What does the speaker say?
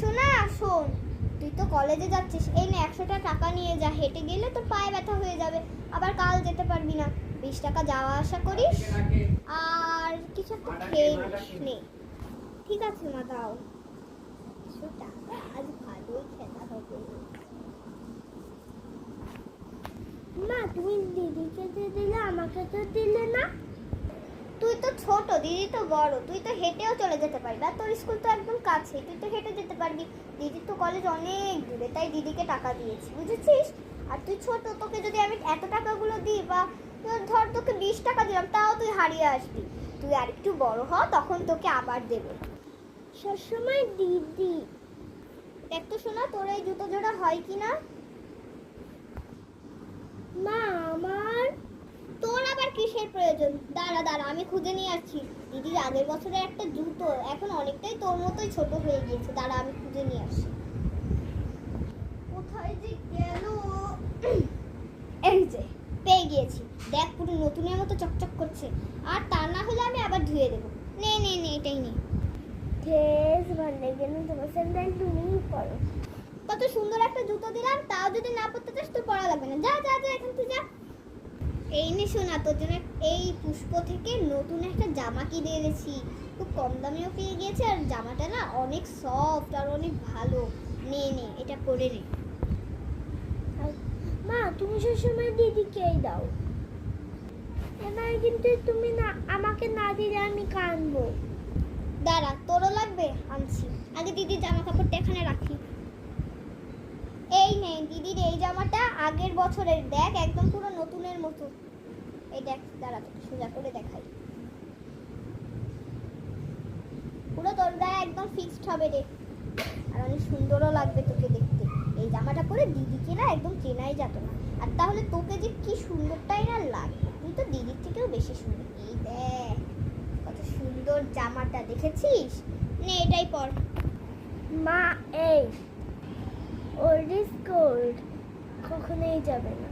শোনা শোন, তুই তো কলেজে যাচ্ছিস, এই না 100টা টাকা নিয়ে যা, হেঁটে গেলে তোর পায়ে ব্যথা হয়ে যাবে, আবার কাল যেতে পারবি না। 20 টাকা যাওয়া আসা করিস আর কিছু একটা খেয়ে নিস। নে ঠিক আছে মা, দাও 100 টাকা, আজ ভালোই খেলা হবে। মা তুমি দিদিকে যে দিলে আমাকে তো দিলে না। তুই তো ছোট, দিদি তো বড়, তুই তো হেঁটেও চলে যেতে পারবি, আর তোর স্কুল তো একদম কাছে, তুই তো হেঁটে যেতে পারবি। দিদির তো কলেজ অনেক দূরে, তাই দিদিকে টাকা দিয়েছি, বুঝেছিস? আর তুই ছোট, তোকে যদি আমি এত টাকাগুলো দিই, বা ধর তোকে 20 টাকা দিলাম, তাও তুই হারিয়ে আসবি। তুই আর একটু বড় হ, তখন তোকে আবার দেবো। সবসময় দিদি। দেখ তো শোনা, তোর এই জুতো জোড়া হয় কি না? মা আমার। তোর আবার কিসের প্রয়োজন? দাঁড়া দাঁড়া, আমি খুঁজে নিয়ে আসছি। দিদির আগের বছরের একটা জুতো এখন অনেকটাই তোর মতোই ছোট হয়ে গিয়েছে, দাঁড়া আমি খুঁজে নিয়ে আসছি। কোথায় যে গেল? এই যে পেয়ে গিয়েছি, দেখ পুরো নতুনের মতো চকচক করছে, আর তা না হলে আমি আবার ধুয়ে দেবো। নে নে নে, এটাই নে। ড্রেস ভালো লাগে না, তোমার স্যান্ডেল তুমিই পরো। কত সুন্দর একটা জুতো দিলাম, তাও যদি না পরতে চাস তো পরা লাগবে না, যা যা যা, এখান থেকে যা। এই নে শোনা, তোর জন্য এই পুষ্প থেকে নতুন একটা জামা কিনে এনেছি, খুব কম দামেও পেয়ে গিয়েছে, আর জামাটা না অনেক সফট আর অনেক ভালো। নে নে, এটা পরে নে। মা তুমি সবসময় দিদিকেই দাও, এবার কিন্তু তুমি না আমাকে না দিলে আমি কাঁদবো। দাঁড়া, তোরও লাগবে, আনছি। আগে দিদির জামা কাপড়টা এখানে রাখি। এই নে দিদির এই জামাটা আগের বছরের, দেখ একদম পুরো নতুনের মতো। এই দেখ, দাঁড়া তোকে সোজা করে দেখাই, পুরো তোর গায়ে একদম ফিক্সড হবে রে, আর অনেক সুন্দরও লাগবে তোকে দেখতে। এই জামাটা পরে দিদিকে না একদম চেনাই যেত না, আর তাহলে তোকে যে কি সুন্দরটাই না লাগবে, তুই তো দিদির থেকেও বেশি সুন্দর। এই দেখ কত সুন্দর জামাটা, দেখেছিস? নে এটাই পর। মা এই ওল্ড ইজ গোল্ড কখনোই যাবে না।